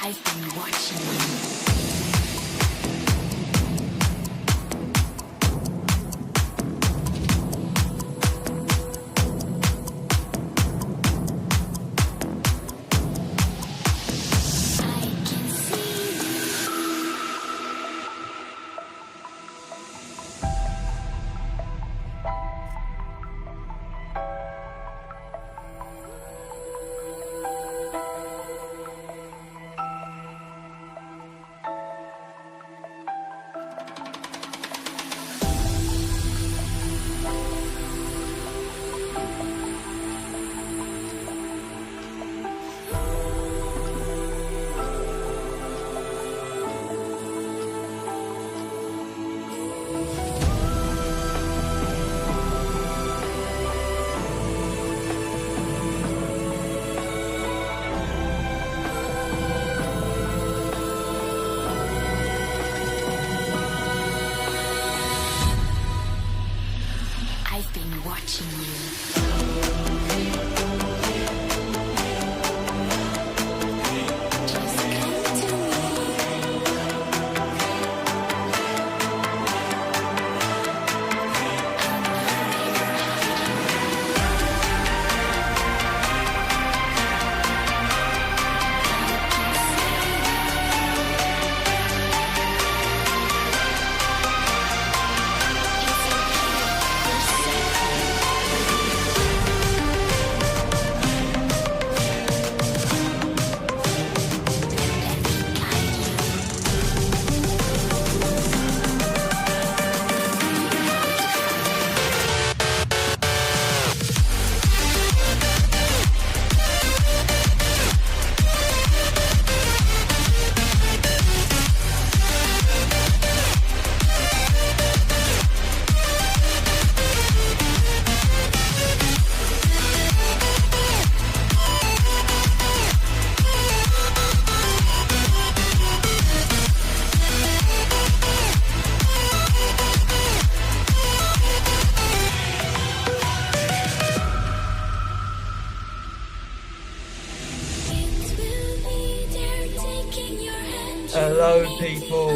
I've been watching you. I've been watching you. Just come to Hello, people.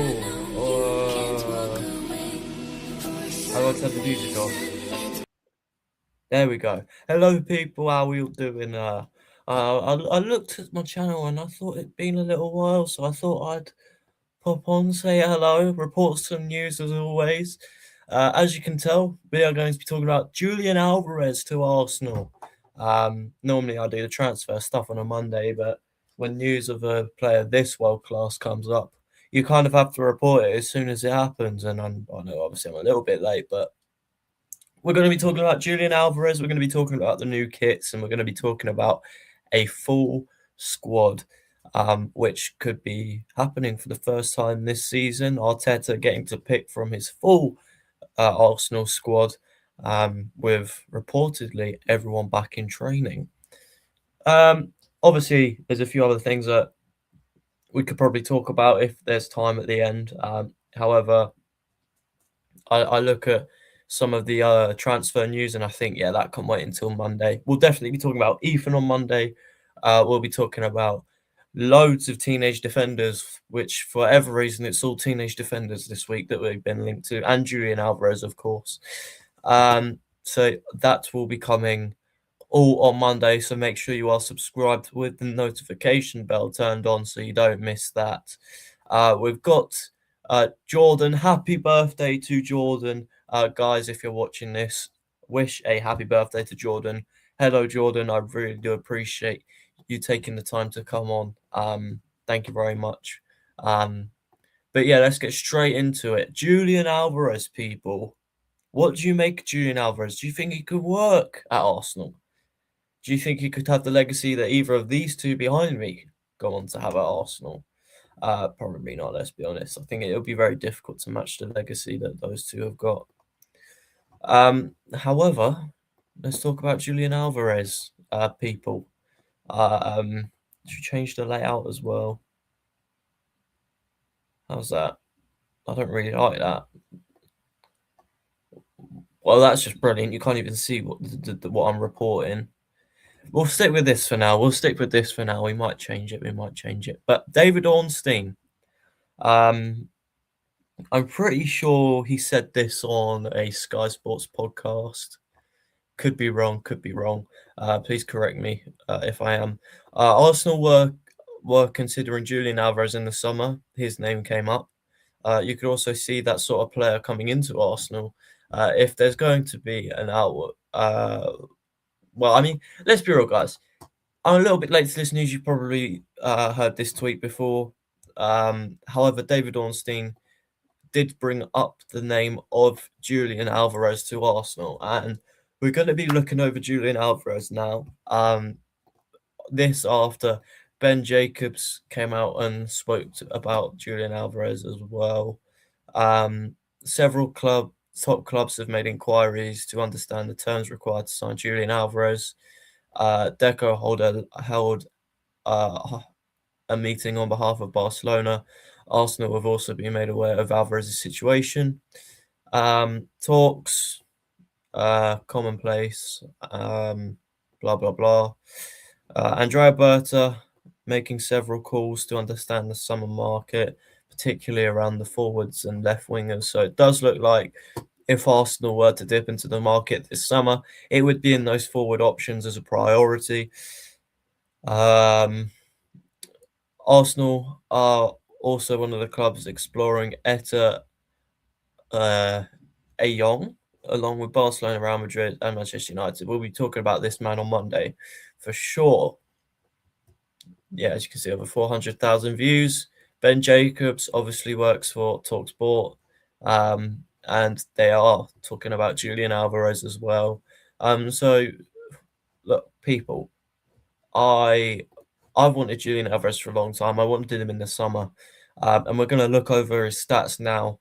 How do I turn the music off? There we go. Hello, people. How are you all doing? I looked at my channel and I thought it'd been a little while, so I thought I'd pop on, say hello, report some news as always. As you can tell, we are going to be talking about Julián Álvarez to Arsenal. Normally I do the transfer stuff on a Monday, but when news of a player this world class comes up, you kind of have to report it as soon as it happens. And I know obviously I'm a little bit late, but we're going to be talking about Julián Álvarez. We're going to be talking about the new kits, and we're going to be talking about a full squad, which could be happening for the first time this season. Arteta getting to pick from his full Arsenal squad, with reportedly everyone back in training. Obviously, there's a few other things that we could probably talk about if there's time at the end. However, I look at some of the transfer news and I think, yeah, that can wait until Monday. We'll definitely be talking about Ethan on Monday. We'll be talking about loads of teenage defenders, which for whatever reason, it's all teenage defenders this week that we've been linked to, and Julián Álvarez, of course. So that will be coming all on Monday. So make sure you are subscribed with the notification bell turned on so you don't miss that. We've got Jordan. Happy birthday to Jordan. Guys, if you're watching this, wish a happy birthday to Jordan. Hello, Jordan. I really do appreciate you taking the time to come on. Thank you very much. But yeah, let's get straight into it. Julián Álvarez, people. What do you make of Julián Álvarez? Do you think he could work at Arsenal? Do you think he could have the legacy that either of these two behind me go on to have at Arsenal? Probably not, let's be honest. I think it'll be very difficult to match the legacy that those two have got. However, let's talk about Julián Álvarez, people. Should we change the layout as well? How's that? I don't really like that. Well, that's just brilliant. You can't even see what I'm reporting. We'll stick with this for now. We might change it. But David Ornstein, um, I'm pretty sure he said this on a Sky Sports podcast. Could be wrong. Please correct me if I am. Arsenal were considering Julian Alvarez in the summer. His name came up. You could also see that sort of player coming into Arsenal. If there's going to be an outward, well, I mean, let's be real, guys. I'm a little bit late to this news. You probably heard this tweet before. However, David Ornstein did bring up the name of Julian Alvarez to Arsenal, and we're going to be looking over Julian Alvarez now. This after Ben Jacobs came out and spoke about Julian Alvarez as well. Several top clubs have made inquiries to understand the terms required to sign Julian Alvarez. Deco held a meeting on behalf of Barcelona. Arsenal have also been made aware of Alvarez's situation. Talks, commonplace, blah, blah, blah. Andrea Berta making several calls to understand the summer market, particularly around the forwards and left wingers. So it does look like if Arsenal were to dip into the market this summer, it would be in those forward options as a priority. Arsenal are also one of the clubs exploring Etta Ayong, along with Barcelona, Real Madrid, and Manchester United. We'll be talking about this man on Monday for sure. Yeah, as you can see, over 400,000 views. Ben Jacobs obviously works for TalkSport, and they are talking about Julian Alvarez as well. So look, people, I've wanted Julian Alvarez for a long time. I wanted him in the summer, and we're going to look over his stats now.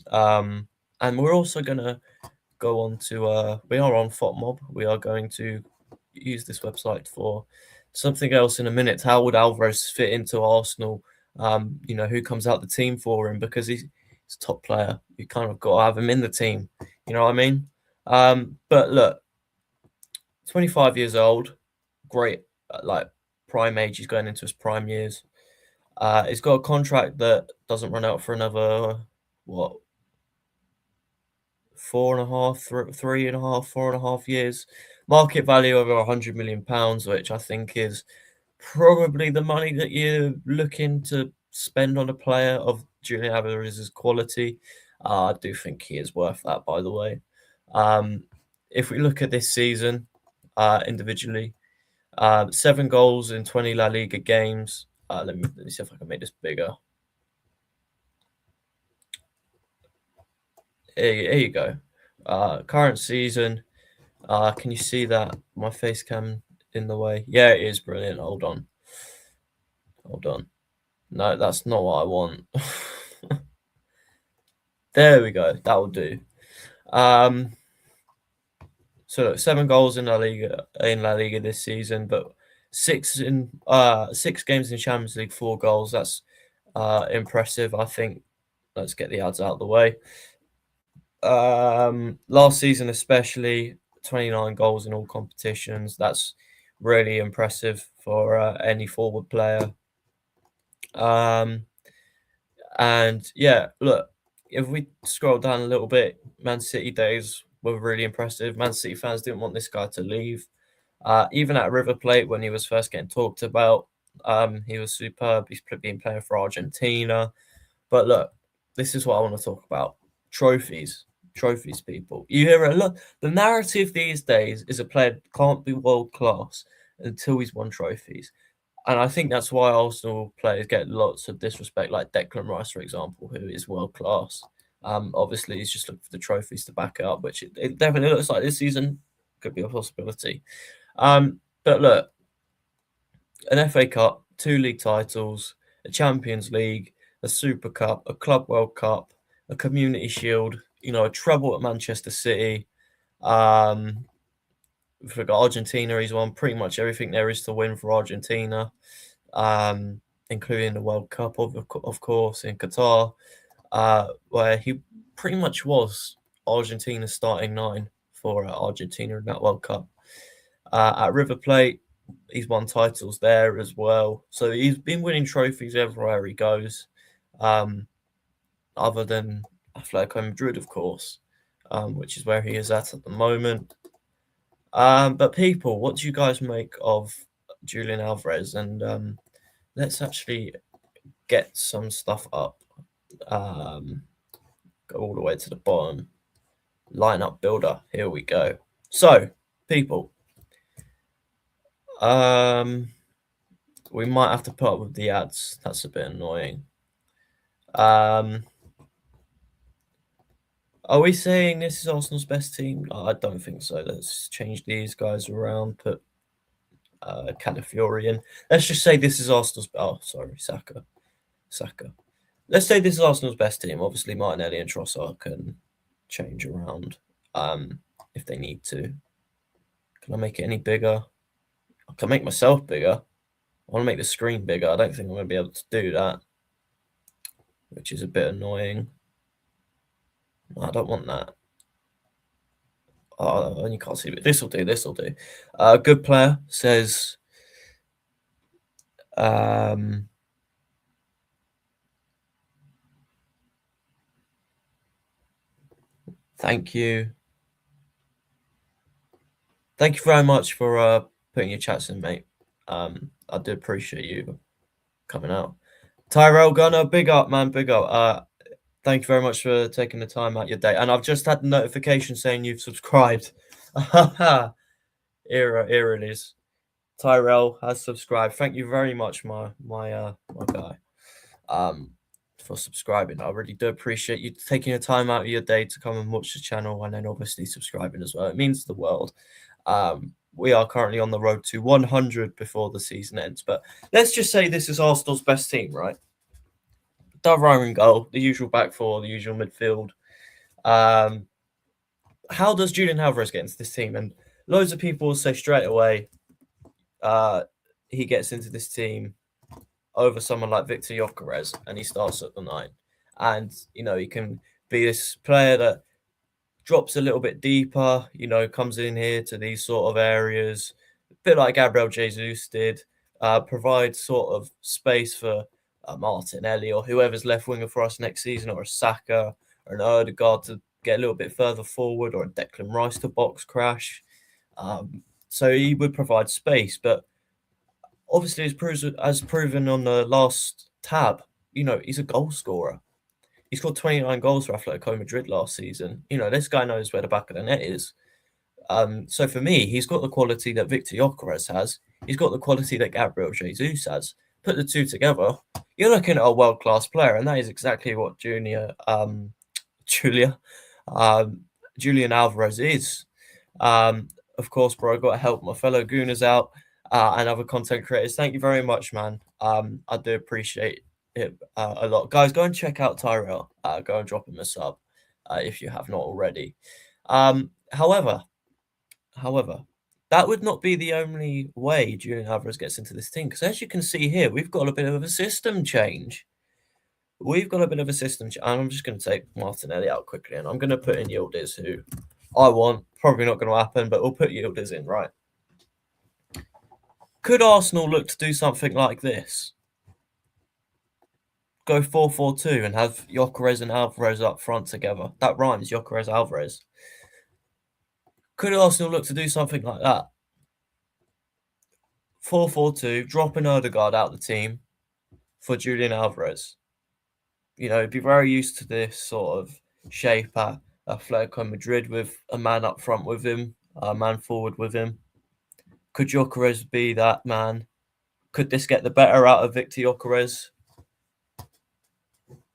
And we're also going to go on to we are on FOTMob. We are going to use this website for something else in a minute. How would Alvarez fit into Arsenal? Who comes out the team for him, because he's a top player. You kind of got to have him in the team. You know what I mean? But look, 25 years old, great, like prime age. He's going into his prime years. He's got a contract that doesn't run out for another, what, 4.5 years. Market value over £100 million, which I think is probably the money that you're looking to spend on a player of Julian Alvarez's quality. I do think he is worth that, by the way. If we look at this season individually, 7 goals in 20 La Liga games. Let me see if I can make this bigger. Here you go. Current season. Can you see that? My face cam in the way. Yeah, it is brilliant. Hold on. No, that's not what I want. There we go. That will do. So look, 7 goals in La Liga this season, but 6 games in Champions League, 4 goals. That's impressive, I think. Let's get the ads out of the way. Last season especially, 29 goals in all competitions. That's really impressive for any forward player. And yeah, look, if we scroll down a little bit, Man City days were really impressive. Man City fans didn't want this guy to leave. Even at River Plate, when he was first getting talked about, he was superb. He's been playing for Argentina. But look, this is what I want to talk about. Trophies, people. You hear a lot. The narrative these days is a player can't be world class until he's won trophies. And I think that's why Arsenal players get lots of disrespect, like Declan Rice, for example, who is world class. Obviously, he's just looking for the trophies to back it up, which it definitely looks like this season could be a possibility. But look, an FA Cup, 2 league titles, a Champions League, a Super Cup, a Club World Cup, a Community Shield, a treble at Manchester City. We've got Argentina, he's won pretty much everything there is to win for Argentina, including the World Cup, of course, in Qatar, where he pretty much was Argentina's starting 9 for Argentina in that World Cup. At River Plate, he's won titles there as well. So he's been winning trophies everywhere he goes, other than Atletico Madrid, of course, which is where he is at the moment. But people, what do you guys make of Julián Álvarez? And let's actually get some stuff up. Go all the way to the bottom. Lineup builder. Here we go. So, people, we might have to put up with the ads. That's a bit annoying. Are we saying this is Arsenal's best team? I don't think so. Let's change these guys around. Put Calafiori in. Let's just say this is Arsenal's. Oh, sorry, Saka. Let's say this is Arsenal's best team. Obviously, Martinelli and Trossard can change around if they need to. Can I make it any bigger? I can make myself bigger. I want to make the screen bigger. I don't think I'm going to be able to do that, which is a bit annoying. No, I don't want that. Oh, and you can't see it. This will do. Good player says. Thank you. Thank you very much for putting your chats in, mate. I do appreciate you coming out. Tyrell Gunner, big up, man, big up. Thank you very much for taking the time out your day. And I've just had a notification saying you've subscribed. Here it is. Tyrell has subscribed. Thank you very much, my guy, for subscribing. I really do appreciate you taking the time out of your day to come and watch the channel, and then obviously subscribing as well. It means the world. We are currently on the road to 100 before the season ends. But let's just say this is Arsenal's best team, right? Dove in goal, the usual back four, the usual midfield. How does Julián Álvarez get into this team? And loads of people will say straight away he gets into this team over someone like Victor Gyökeres, and he starts at the 9. And, he can be this player that drops a little bit deeper, comes in here to these sort of areas, a bit like Gabriel Jesus did, provides sort of space for Martinelli or whoever's left winger for us next season, or a Saka or an Odegaard to get a little bit further forward, or a Declan Rice to box crash. So he would provide space, but obviously as proven on the last tab, he's a goal scorer. He scored 29 goals for Atletico Madrid last season. This guy knows where the back of the net is. So for me, he's got the quality that Victor Gyökeres has. He's got the quality that Gabriel Jesus has. Put the two together, you're looking at a world-class player, and that is exactly what Julián Álvarez is. Of course, bro, I've got to help my fellow Gooners out and other content creators. Thank you very much, man. I do appreciate it a lot. Guys, go and check out Tyrell. Go and drop him a sub if you have not already. However, that would not be the only way Julián Álvarez gets into this team, because as you can see here, we've got a bit of a system change. And I'm just going to take Martinelli out quickly, and I'm going to put in Yildiz, who I want. Probably not going to happen, but we'll put Yildiz in, right? Could Arsenal look to do something like this? Go 4-4-2 and have Gyökeres and Álvarez up front together. That rhymes, Gyökeres Álvarez. Could Arsenal look to do something like that? 4-4-2, dropping Odegaard out the team for Julián Álvarez. Be very used to this sort of shape at Atletico Madrid, with a man up front with him, a man forward with him. Could Gyökeres be that man? Could this get the better out of Victor Gyökeres?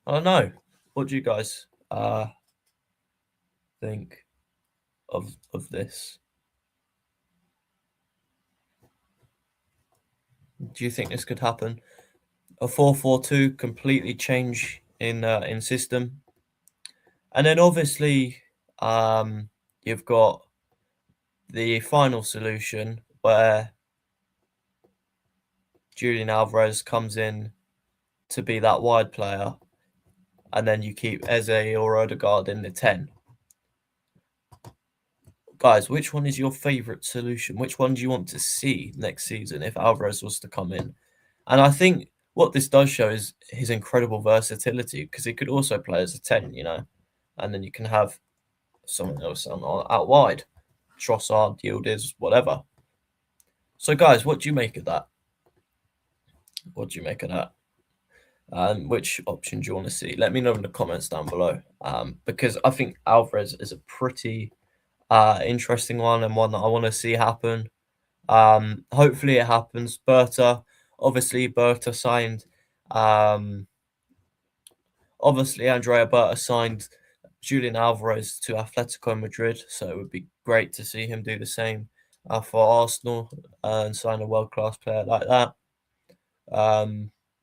I don't know. What do you guys think of this? Do you think this could happen? A 4-4-2 completely change in system, and then obviously you've got the final solution where Julián Álvarez comes in to be that wide player, and then you keep Eze or Odegaard in the 10. Guys, which one is your favourite solution? Which one do you want to see next season if Alvarez was to come in? And I think what this does show is his incredible versatility, because he could also play as a 10, and then you can have someone else out wide. Trossard, Yildiz, whatever. So, guys, what do you make of that? What do you make of that? Which option do you want to see? Let me know in the comments down below. Because I think Alvarez is a pretty interesting one, and one that I want to see happen. Hopefully it happens. Berta signed. Obviously Andrea Berta signed Julián Álvarez to Atlético Madrid, so it would be great to see him do the same for Arsenal and sign a world-class player like that.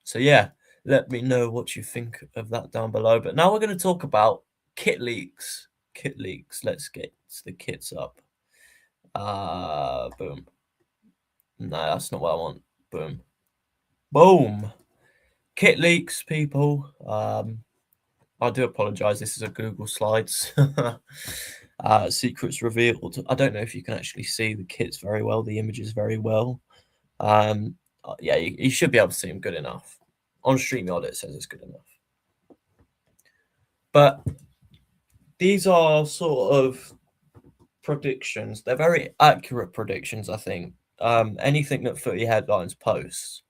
So yeah, let me know what you think of that down below. But now we're going to talk about kit leaks. Kit leaks. Let's get the kits up. Boom. No, that's not what I want. Boom. Boom. Kit leaks, people. I do apologize. This is a Google Slides. Secrets revealed. I don't know if you can actually see the kits very well, the images very well. Yeah, you should be able to see them good enough. On StreamYard, it says it's good enough. But these are sort of predictions. They're very accurate predictions, I think. Anything that Footy Headlines posts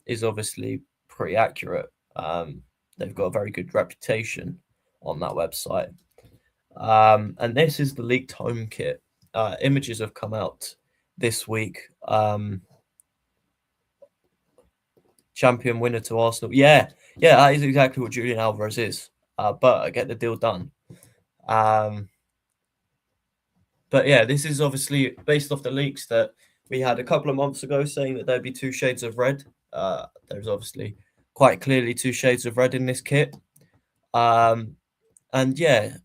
is obviously pretty accurate. They've got a very good reputation on that website. And this is the leaked home kit. Images have come out this week. Champion winner to Arsenal. Yeah, that is exactly what Julián Álvarez is. But get the deal done. But yeah, this is obviously based off the leaks that we had a couple of months ago, saying that there'd be 2 shades of red. There's obviously quite clearly 2 shades of red in this kit. And yeah,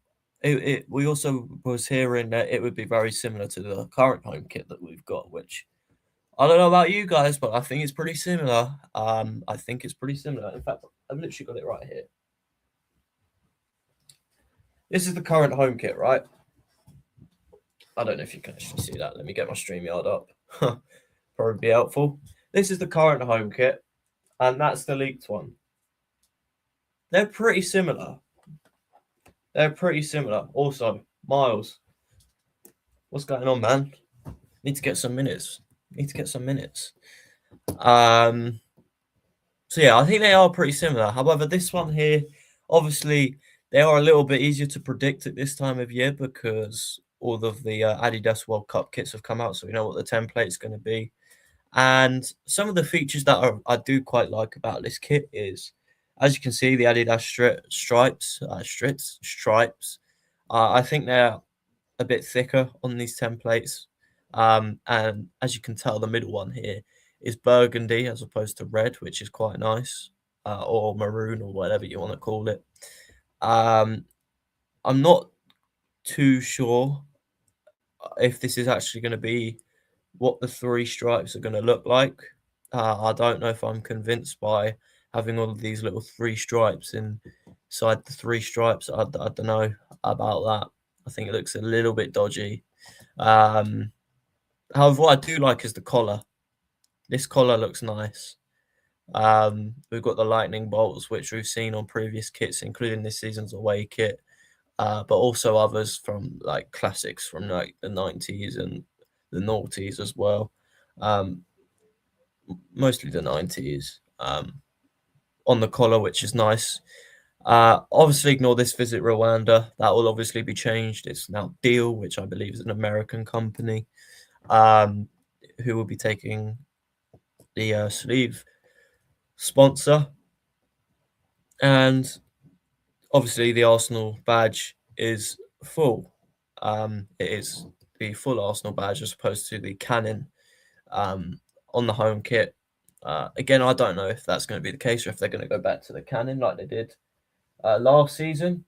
we also was hearing that it would be very similar to the current home kit that we've got, which I don't know about you guys, but I think it's pretty similar. I think it's pretty similar. In fact, I've literally got it right here. This is the current home kit, right? I don't know if you can actually see that. Let me get my StreamYard up. Probably be helpful. This is the current home kit, and that's the leaked one. They're pretty similar. Also, Miles, what's going on, man? Need to get some minutes. So yeah, I think they are pretty similar. However, this one here, obviously, they are a little bit easier to predict at this time of year because all of the Adidas World Cup kits have come out, so we know what the template's going to be. And some of the features that I do quite like about this kit is, as you can see, the Adidas stripes. I think they're a bit thicker on these templates. And as you can tell, the middle one here is burgundy as opposed to red, which is quite nice, or maroon or whatever you want to call it. I'm not too sure if this is actually going to be what the 3 stripes are going to look like. I don't know if I'm convinced by having all of these little 3 stripes inside the 3 stripes. I don't know about that. I think it looks a little bit dodgy. However, what I do like is the collar. This collar looks nice. We've got the lightning bolts, which we've seen on previous kits, including this season's away kit, but also others from like classics from like the 90s and the noughties as well. Mostly the 90s on the collar, which is nice. Obviously, ignore this Visit Rwanda. That will obviously be changed. It's now Deal, which I believe is an American company, who will be taking the sleeve sponsor. And obviously, the Arsenal badge is full. It is the full Arsenal badge as opposed to the cannon on the home kit. Again, I don't know if that's going to be the case or if they're going to go back to the cannon like they did last season.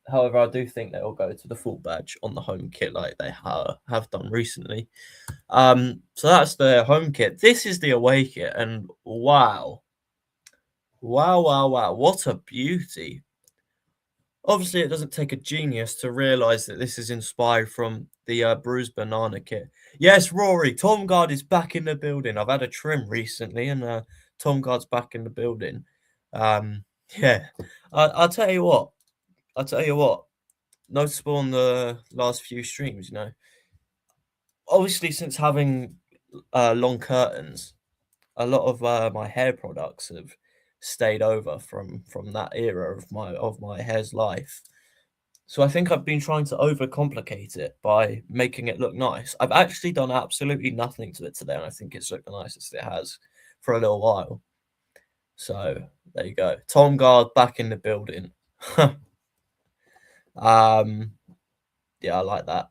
However, I do think they'll go to the full badge on the home kit like they have done recently. So that's the home kit. This is the away kit, and wow, what a beauty! Obviously, it doesn't take a genius to realise that this is inspired from the bruised banana kit. Yes, Rory, Tom Guard is back in the building. I've had a trim recently, and Tom Guard's back in the building. Yeah, I'll tell you what. I'll tell you what. Noticeable on the last few streams, obviously since having long curtains, a lot of my hair products have stayed over from that era of my hair's life. So I think I've been trying to overcomplicate it by making it look nice. I've actually done absolutely nothing to it today, and I think it's looked the nicest it has for a little while. So there you go. Tom Guard back in the building. Yeah, I like that.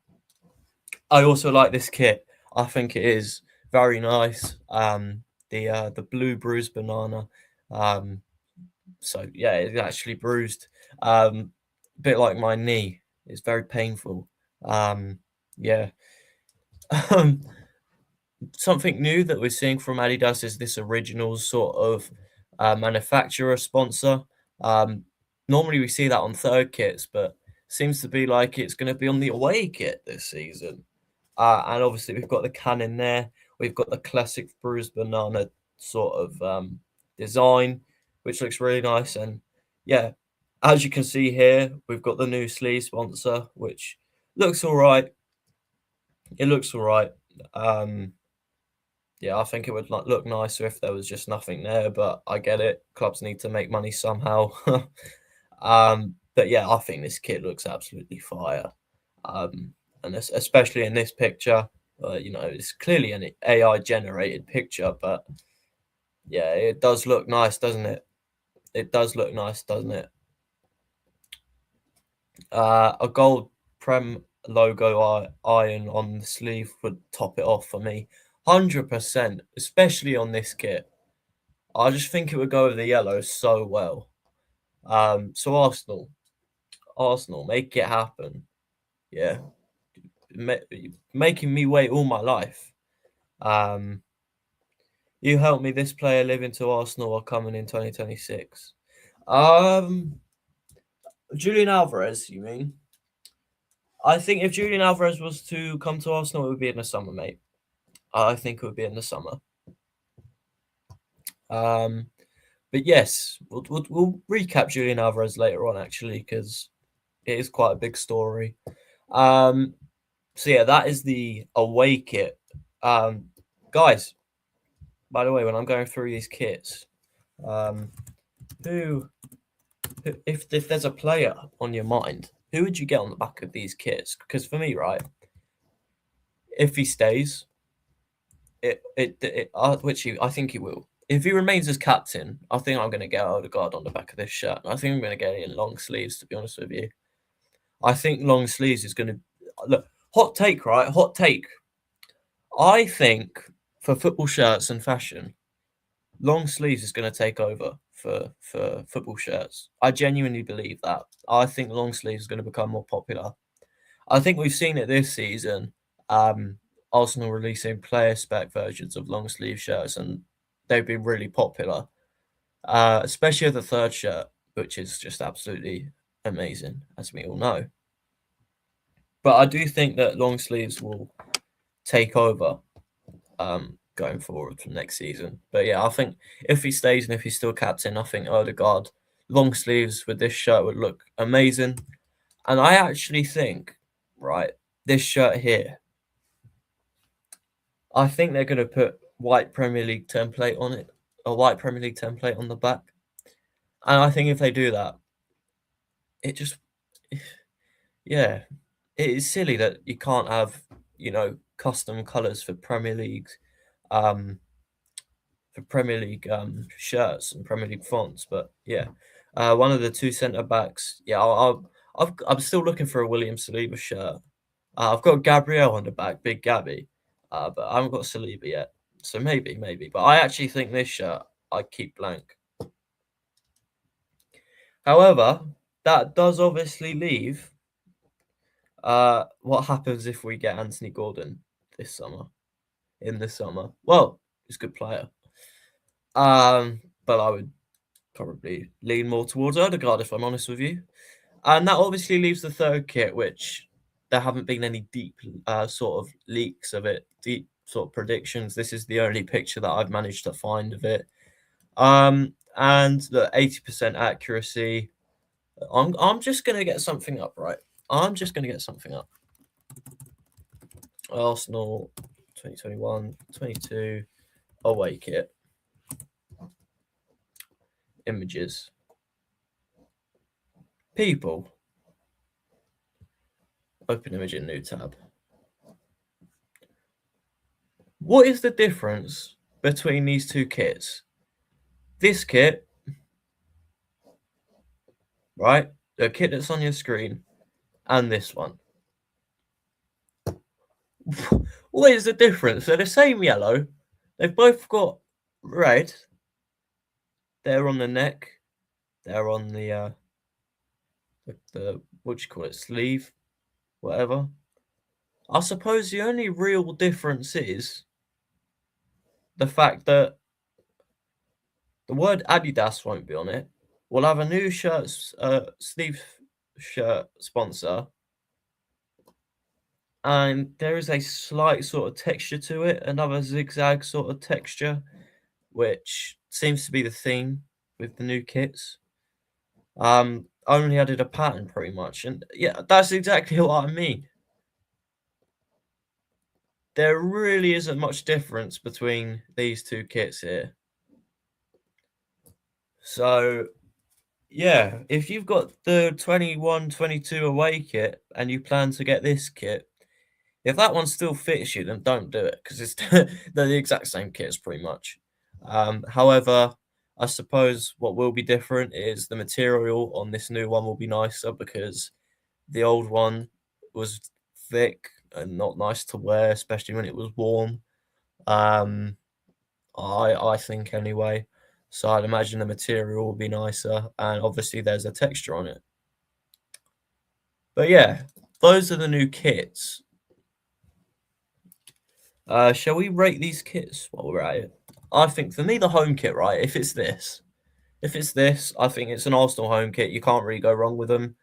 I also like this kit. I think it is very nice. The blue bruised banana. So yeah, it's actually bruised. A bit like my knee. It's very painful. Yeah. Something new that we're seeing from Adidas is this original sort of manufacturer sponsor. Normally we see that on third kits, but seems to be like it's going to be on the away kit this season. And obviously we've got the cannon there. We've got the classic bruised banana sort of design, which looks really nice. And yeah, as you can see here, we've got the new sleeve sponsor, which looks all right. It looks all right. Yeah, I think it would look nicer if there was just nothing there, but I get it. Clubs need to make money somehow. But yeah, I think this kit looks absolutely fire. And especially in this picture, it's clearly an AI generated picture, but yeah, it does look nice, doesn't it? It does look nice, doesn't it? A gold Prem logo iron on the sleeve would top it off for me. 100%, especially on this kit. I just think it would go with the yellow so well. So Arsenal, make it happen. Yeah, making me wait all my life. You help me. This player living to Arsenal are coming in 2026. Julián Álvarez, you mean? I think if Julián Álvarez was to come to Arsenal, it would be in the summer, mate. I think it would be in the summer. But yes, we'll recap Julián Álvarez later on, actually, because it is quite a big story. So yeah, that is the away kit. Guys, by the way, when I'm going through these kits, if there's a player on your mind, who would you get on the back of these kits? Because for me, right, if he stays, which I think he will. If he remains as captain, I think I'm going to get Odegaard on the back of this shirt. I think I'm going to get it in long sleeves, to be honest with you. I think long sleeves is going to look. Hot take, right? Hot take. I think for football shirts and fashion, long sleeves is going to take over for football shirts. I genuinely believe that. I think long sleeves is going to become more popular. I think we've seen it this season. Arsenal releasing player spec versions of long sleeve shirts, and they've been really popular. Especially the third shirt, which is just absolutely amazing, as we all know. But I do think that long sleeves will take over going forward from next season. But yeah, I think if he stays and if he's still captain, I think Odegaard long sleeves with this shirt would look amazing. And I actually think, right, this shirt here, I think they're going to put white Premier League template on it, a white Premier League template on the back. And I think if they do that, it just, yeah, it is silly that you can't have, custom colours for Premier League, shirts and Premier League fonts. But yeah, one of the two centre backs. Yeah, I'm still looking for a William Saliba shirt. I've got Gabriel on the back, Big Gabby, but I haven't got Saliba yet. So maybe. But I actually think this shirt I'd keep blank. However, that does obviously leave what happens if we get Anthony Gordon in the summer. Well, he's a good player. But I would probably lean more towards Odegaard if I'm honest with you. And that obviously leaves the third kit, which there haven't been any deep sort of leaks of it, deep sort of predictions. This is the only picture that I've managed to find of it. And the 80% accuracy. I'm just gonna get something up, right? I'm just gonna get something up. Arsenal 2021, 22 away kit. Images. People. Open image in new tab. What is the difference between these two kits? This kit, right? The kit that's on your screen, and this one. What is the difference? They're the same yellow. They've both got red. They're on the neck. They're on the what do you call it? Sleeve, whatever. I suppose the only real difference is the fact that the word Adidas won't be on it. We'll have a new sleeve shirt sponsor, and there is a slight sort of texture to it, another zigzag sort of texture, which seems to be the theme with the new kits. Only added a pattern pretty much, and yeah, that's exactly what I mean. There really isn't much difference between these two kits here. So, yeah, if you've got the 21-22 away kit and you plan to get this kit, if that one still fits you, then don't do it because it's they're the exact same kits pretty much. However, I suppose what will be different is the material on this new one will be nicer because the old one was thick and not nice to wear, especially when it was warm. I think anyway. So I'd imagine the material will be nicer, and obviously there's a texture on it. But yeah, those are the new kits. Shall we rate these kits while we're at it? I think for me the home kit, right? If it's this, I think it's an Arsenal home kit. You can't really go wrong with them.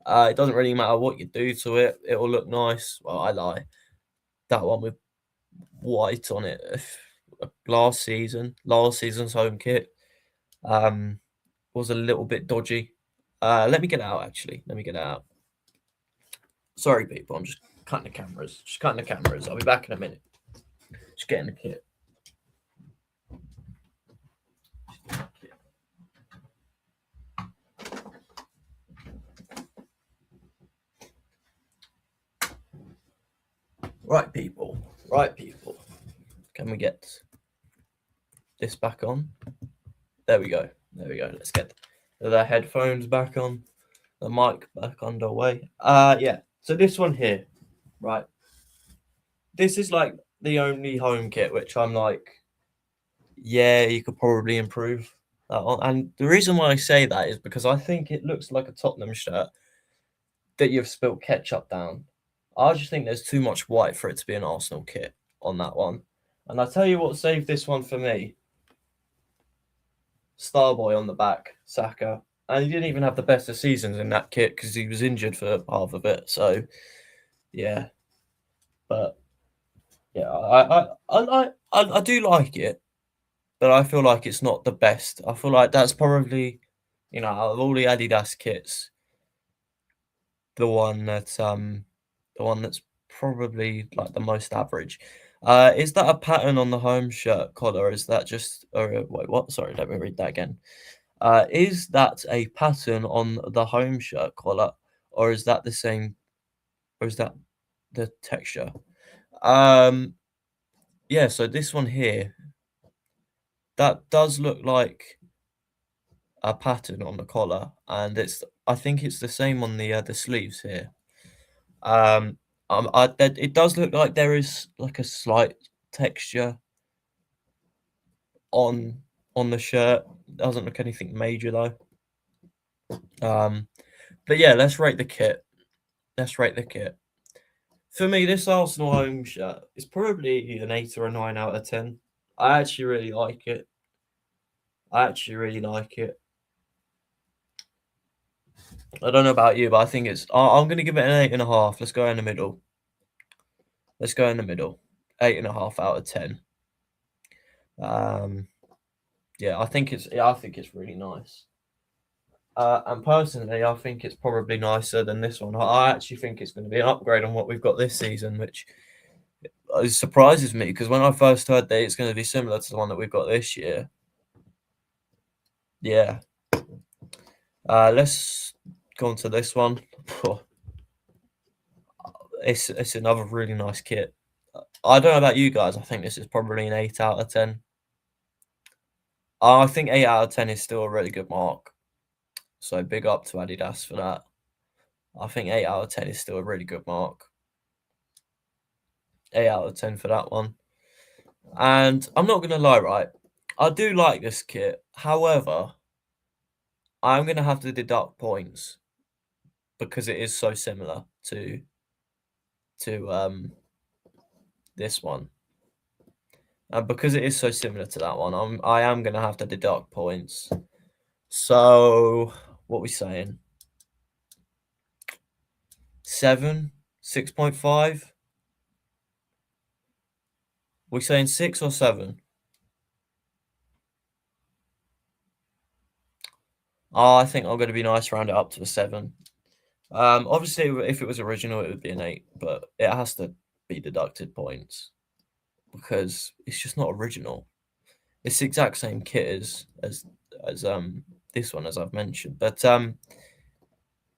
It doesn't really matter what you do to it; it will look nice. Well, I lie. That one with white on it. Last season's home kit, was a little bit dodgy. Let me get it out. Actually, let me get it out. Sorry, people. I'm just cutting the cameras. Just cutting the cameras. I'll be back in a minute. Just getting the kit. Right, people. Right, people. Can we get this back on? There we go. There we go. Let's get the headphones back on. The mic back underway. Yeah. So this one here, right? This is like the only home kit which I'm like, yeah, you could probably improve that on. And the reason why I say that is because I think it looks like a Tottenham shirt that you've spilt ketchup down. I just think there's too much white for it to be an Arsenal kit on that one. And I'll tell you what saved this one for me. Starboy on the back, Saka. And he didn't even have the best of seasons in that kit because he was injured for half of it. So, yeah. But, yeah, I do like it. But I feel like it's not the best. I feel like that's probably, out of all the Adidas kits, the one that's probably like the most average. Is that a pattern on the home shirt collar? Is that just wait, what? Sorry, let me read that again. Is that a pattern on the home shirt collar, or is that the same, or is that the texture? Yeah, so this one here, that does look like a pattern on the collar, and I think it's the same on the sleeves here. It does look like there is like a slight texture on the shirt. Doesn't look anything major though. But yeah, let's rate the kit. Let's rate the kit. For me, this Arsenal home shirt is probably an 8 or a 9 out of 10. I actually really like it. I actually really like it. I don't know about you, but I think I'm going to give it an 8.5. Let's go in the middle. Let's go in the middle. 8.5 out of 10. Yeah, I think it's really nice. And personally, I think it's probably nicer than this one. I actually think it's going to be an upgrade on what we've got this season, which surprises me because when I first heard that it's going to be similar to the one that we've got this year, yeah. Let's go on to this one. It's another really nice kit. I don't know about you guys. I think this is probably an 8 out of 10. I think 8 out of 10 is still a really good mark. So big up to Adidas for that. I think 8 out of 10 is still a really good mark. 8 out of 10 for that one. And I'm not going to lie, right? I do like this kit. However, I'm going to have to deduct points because it is so similar to this one. And because it is so similar to that one, I am going to have to deduct points. So, what are we saying? 7? 6.5? We saying 6 or 7? I think I'm going to be nice, round it up to a 7. Obviously, if it was original, it would be an 8, but it has to be deducted points because it's just not original. It's the exact same kit as this one, as I've mentioned. But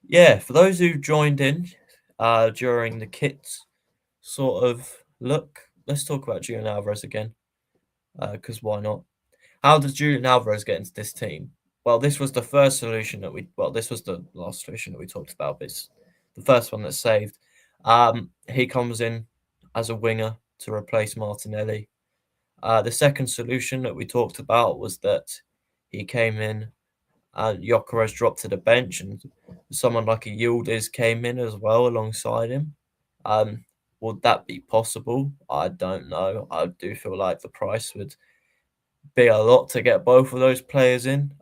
yeah, for those who joined in during the kit sort of look, let's talk about Julián Álvarez again, because why not? How did Julián Álvarez get into this team? Well, this was the first solution this was the last solution that we talked about, but it's the first one that's saved. He comes in as a winger to replace Martinelli. The second solution that we talked about was that he came in and Gyökeres dropped to the bench and someone like a Yildiz came in as well alongside him. Would that be possible? I don't know. I do feel like the price would be a lot to get both of those players in.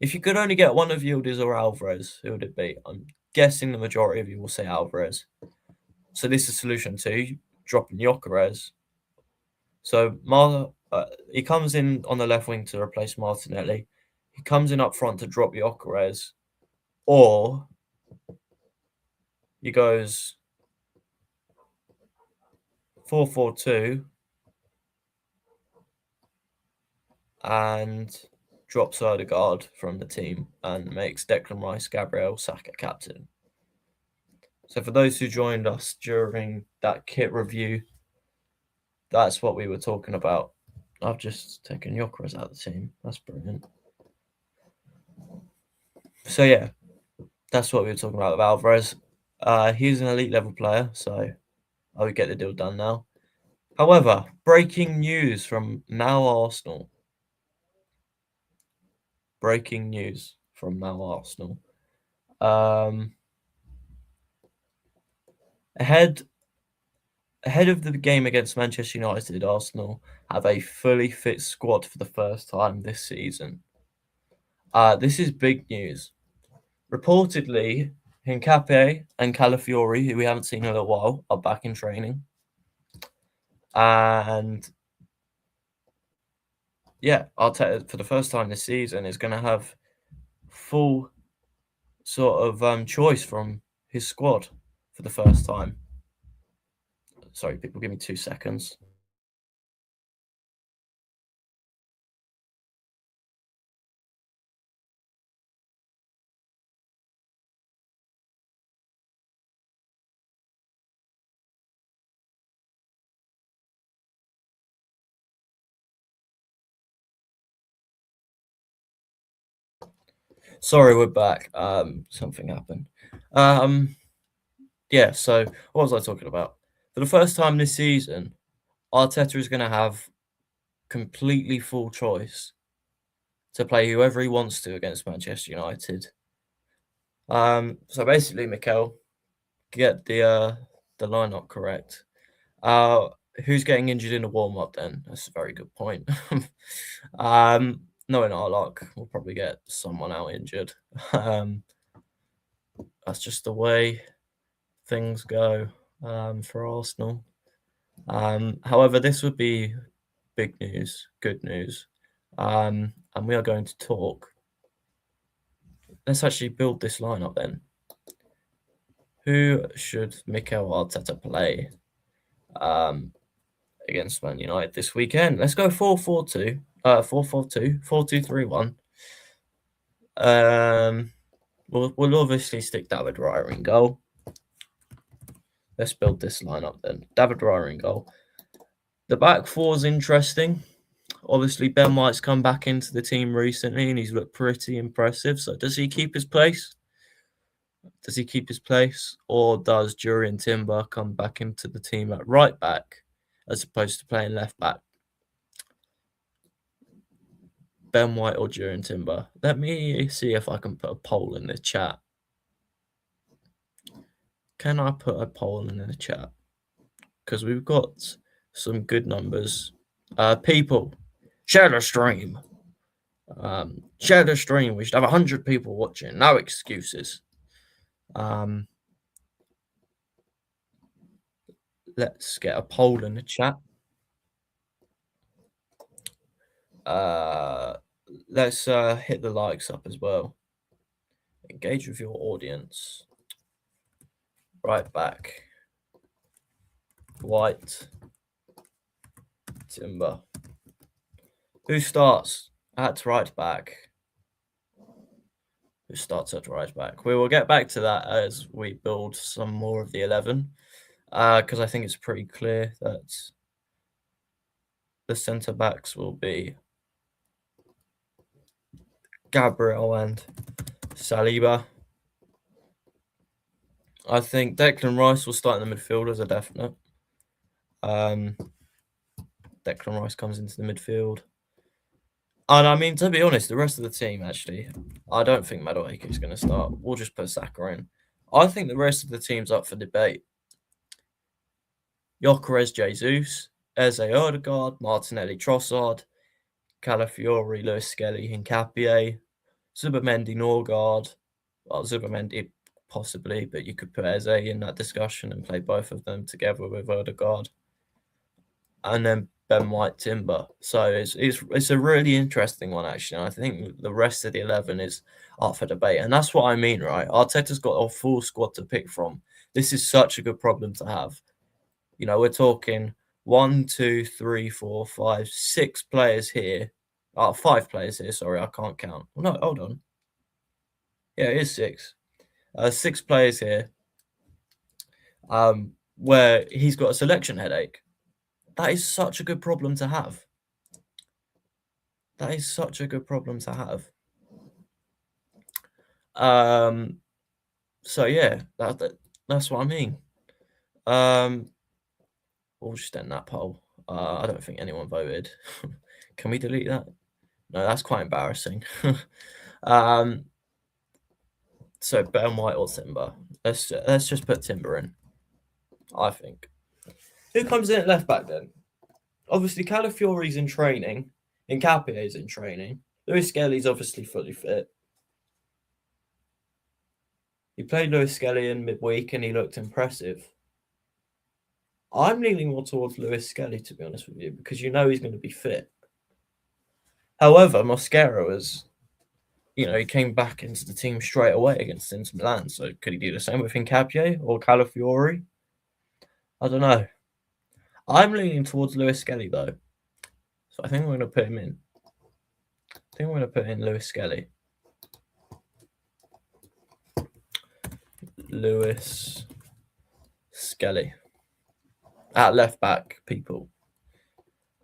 If you could only get one of Yildiz or Alvarez, who would it be? I'm guessing the majority of you will say Alvarez. So this is solution 2, dropping Gyökeres. So he comes in on the left wing to replace Martinelli. He comes in up front to drop Gyökeres, or he goes 4-4-2 and drops Odegaard from the team and makes Declan Rice, Gabriel Saka captain. So for those who joined us during that kit review, that's what we were talking about. I've just taken Gyökeres out of the team. That's brilliant. So yeah, that's what we were talking about with Alvarez. He's an elite level player, so I would get the deal done now. However, breaking news from Now Arsenal. Breaking news from Now Arsenal. Ahead of the game against Manchester United, Arsenal have a fully fit squad for the first time this season. This is big news. Reportedly, Hincapié and Calafiori, who we haven't seen in a while, are back in training. And yeah, Arteta, for the first time this season, is going to have full sort of choice from his squad for the first time. Sorry, people, give me 2 seconds. Sorry, we're back. Something happened. Yeah, so what was I talking about? For the first time this season, Arteta is going to have completely full choice to play whoever he wants to against Manchester United. So basically, Mikel, get the lineup correct. Who's getting injured in the warm up? Then that's a very good point. knowing our luck, we'll probably get someone out injured. That's just the way things go for Arsenal. However, this would be big news, good news. And we are going to talk. Let's actually build this lineup then. Who should Mikel Arteta play against Man United this weekend? Let's go 4-4-2, 4-4-2, 4-2-3-1. We'll obviously stick David Raya in goal. Let's build this lineup then. David Raya in goal. The back four is interesting. Obviously, Ben White's come back into the team recently and he's looked pretty impressive. So does he keep his place? Does he keep his place? Or does Julián Timber come back into the team at right back as opposed to playing left back? Ben White or Julián Timber? Let me see if I can put a poll in the chat. Can I put a poll in the chat? Because we've got some good numbers. People, share the stream. Share the stream. We should have 100 people watching. No excuses. Let's get a poll in the chat. Let's hit the likes up as well. Engage with your audience. Right back. White. Timber. Who starts at right back? Who starts at right back? We will get back to that as we build some more of the 11. Because I think it's pretty clear that the centre backs will be Gabriel and Saliba. I think Declan Rice will start in the midfield as a definite. Declan Rice comes into the midfield. And I mean, to be honest, the rest of the team, actually, I don't think Madueke is going to start. We'll just put Saka in. I think the rest of the team's up for debate. Gyökeres Jesus, Eze Odegaard, Martinelli Trossard, Calafiori, Lewis Skelly, Hincapié, Zubimendi Norgard. Well, Zubimendi possibly, but you could put Eze in that discussion and play both of them together with Odegaard. And then Ben White Timber. So it's a really interesting one, actually. I think the rest of the 11 is up for debate. And that's what I mean, right? Arteta's got a full squad to pick from. This is such a good problem to have. You know, we're talking 1, 2, 3, 4, 5, 6 players here. 5 players here. Sorry, I can't count. Well, no, hold on. Yeah, it is 6. 6 players here. Where he's got a selection headache. That is such a good problem to have. That is such a good problem to have. So yeah, that's what I mean. We'll just end that poll. I don't think anyone voted. Can we delete that? No, that's quite embarrassing. So Ben White or Timber? Let's just put Timber in. I think. Who comes in at left back then? Obviously, Calafiori's in training. Hincapié's in training. Lewis Skelly's obviously fully fit. He played Lewis Skelly in midweek and he looked impressive. I'm leaning more towards Lewis Skelly, to be honest with you, because you know he's going to be fit. However, Mosquera was, you know, he came back into the team straight away against Inter Milan. So could he do the same with Hincapié or Calafiori? I don't know. I'm leaning towards Lewis Skelly, though. So I think we're going to put him in. I think we're going to put in Lewis Skelly. Lewis Skelly. At left back, people.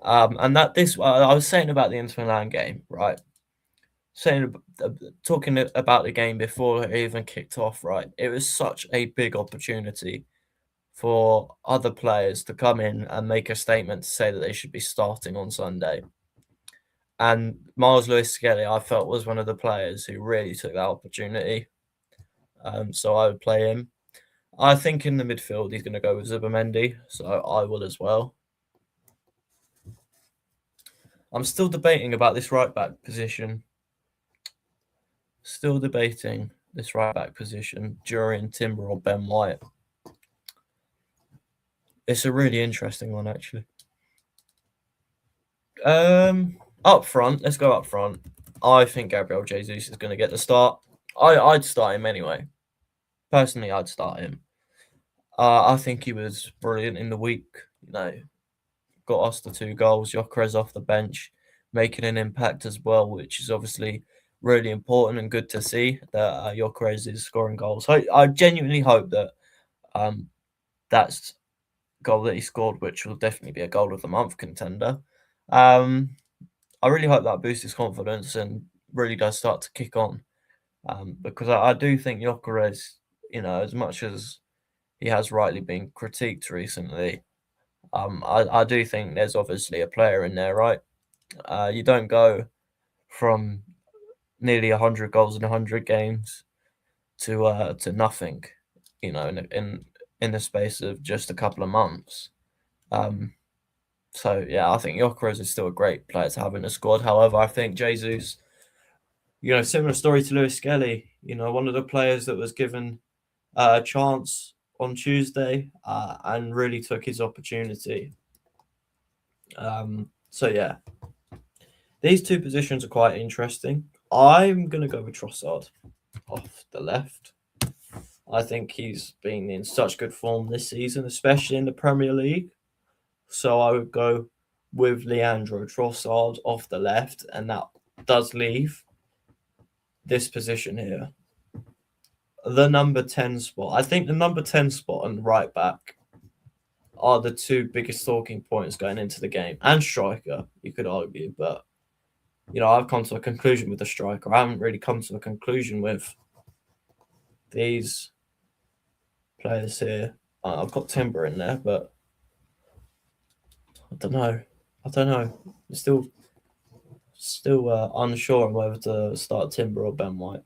And that this, I was saying about the Inter Milan game, right? Talking about the game before it even kicked off, right? It was such a big opportunity for other players to come in and make a statement to say that they should be starting on Sunday. And Miles Lewis Skelly, I felt, was one of the players who really took that opportunity. So I would play him. I think in the midfield, he's going to go with Zubimendi, so I will as well. I'm still debating about this right back position. Still debating this right back position, Julián Timber or Ben White. It's a really interesting one, actually. Up front, let's go up front. I think Gabriel Jesus is going to get the start. I'd start him anyway. Personally, I'd start him. I think he was brilliant in the week. You know, got us the 2 goals. Gyökeres off the bench, making an impact as well, which is obviously really important and good to see that Gyökeres is scoring goals. I genuinely hope that that's goal that he scored, which will definitely be a goal of the month contender. I really hope that boosts his confidence and really does start to kick on, because I do think Gyökeres, you know, as much as he has rightly been critiqued recently, I do think there's obviously a player in there, right? You don't go from nearly 100 goals in 100 games to nothing, you know, in the space of just a couple of months. So yeah, I think Gyökeres is still a great player to have in the squad. However, I think Jesus, you know, similar story to Lewis Skelly, you know, one of the players that was given a chance on Tuesday and really took his opportunity. So yeah, these 2 positions are quite interesting. I'm gonna go with Trossard off the left. I think he's been in such good form this season, especially in the Premier League. So I would go with Leandro Trossard off the left, and that does leave this position here. The number 10 spot. I think the number 10 spot and right back are the 2 biggest talking points going into the game. And striker, you could argue. But, you know, I've come to a conclusion with the striker. I haven't really come to a conclusion with these players here. I've got Timber in there, but I don't know. I'm still unsure on whether to start Timber or Ben White.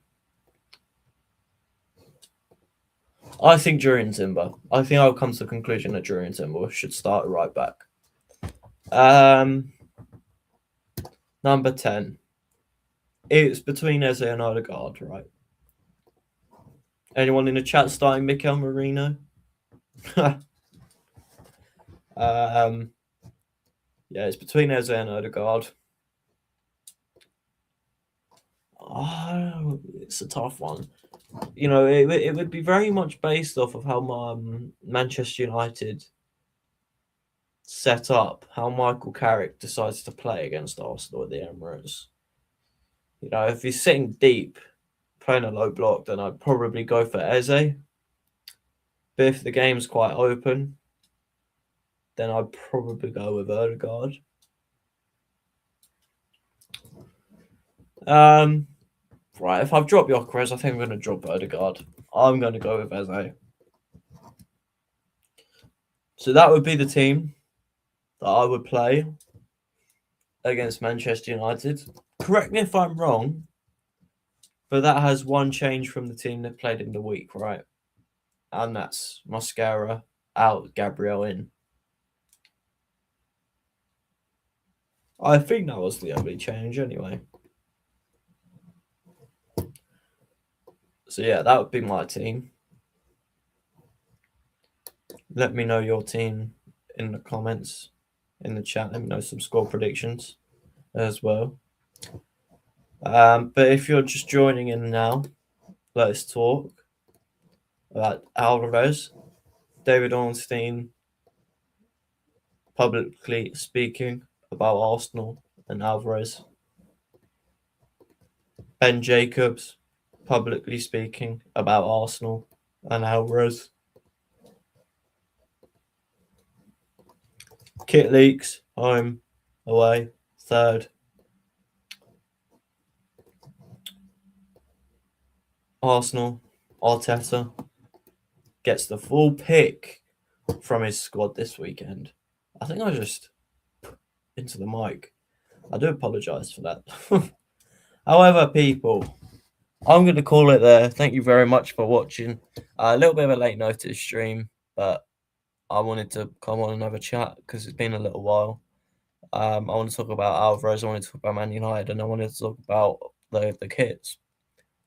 I think Julián Timber. I think I'll come to the conclusion that Julián Timber should start right back. Number 10. It's between Eze and Odegaard, right? Anyone in the chat starting Mikel Merino? Yeah, it's between Eze and Odegaard. Oh, it's a tough one. You know, it would be very much based off of how Manchester United set up, how Michael Carrick decides to play against Arsenal at the Emirates. You know, if he's sitting deep, playing a low block, then I'd probably go for Eze. But if the game's quite open, then I'd probably go with Odegaard. Right, if I've dropped Gyökeres, I think I'm going to drop Odegaard. I'm going to go with Eze. So that would be the team that I would play against Manchester United. Correct me if I'm wrong, but that has one change from the team that played in the week, right? And that's Mascara out, Gabriel in. I think that was the only change anyway. So yeah, that would be my team. Let me know your team in the comments, in the chat. Let me know some score predictions as well. But if you're just joining in now, let's talk about Alvarez, David Ornstein publicly speaking about Arsenal and Alvarez. Ben Jacobs publicly speaking about Arsenal and Alvarez. Kit leaks, home, away, third. Arsenal, Arteta gets the full pick from his squad this weekend. I think I just into the mic. I do apologise for that. However, people, I'm going to call it there. Thank you very much for watching. A little bit of a late notice stream, but I wanted to come on and have a chat because it's been a little while. I want to talk about Alvarez. I want to talk about Man United, and I wanted to talk about the kids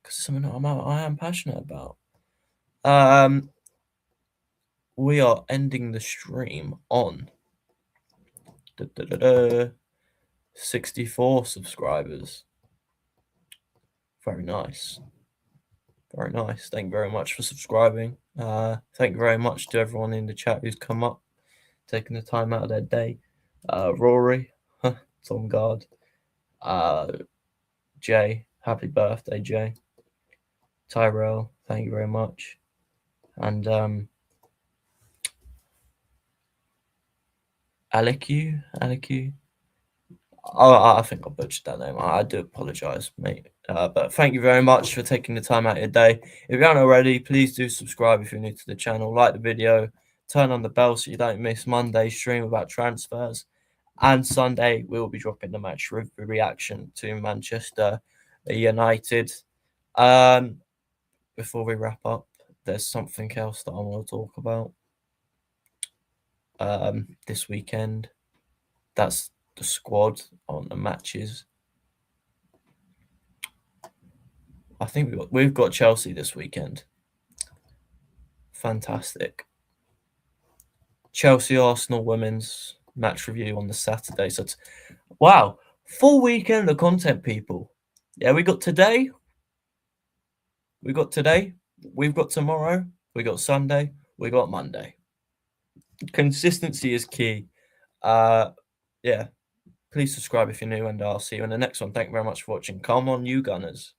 because it's something that I am passionate about. We are ending the stream on 64 subscribers. Very nice. Very nice. Thank you very much for subscribing. Thank you very much to everyone in the chat who's come up, taking the time out of their day. Rory, Tom Guard, Jay, happy birthday, Jay. Tyrell, thank you very much. And Alecu. Oh, I think I butchered that name. I do apologise, mate. But thank you very much for taking the time out of your day. If you haven't already, please do subscribe if you're new to the channel. Like the video, turn on the bell so you don't miss Monday's stream about transfers. And Sunday, we will be dropping the match reaction to Manchester United. Before we wrap up, there's something else that I want to talk about this weekend. That's the squad on the matches. I think we've got Chelsea this weekend. Fantastic. Chelsea Arsenal women's match review on the Saturday. So it's, wow, full weekend of content, people. Yeah, we got today. We've got tomorrow. We got Sunday. We got Monday. Consistency is key. Yeah. Please subscribe if you're new, and I'll see you in the next one. Thank you very much for watching. Come on, you Gunners.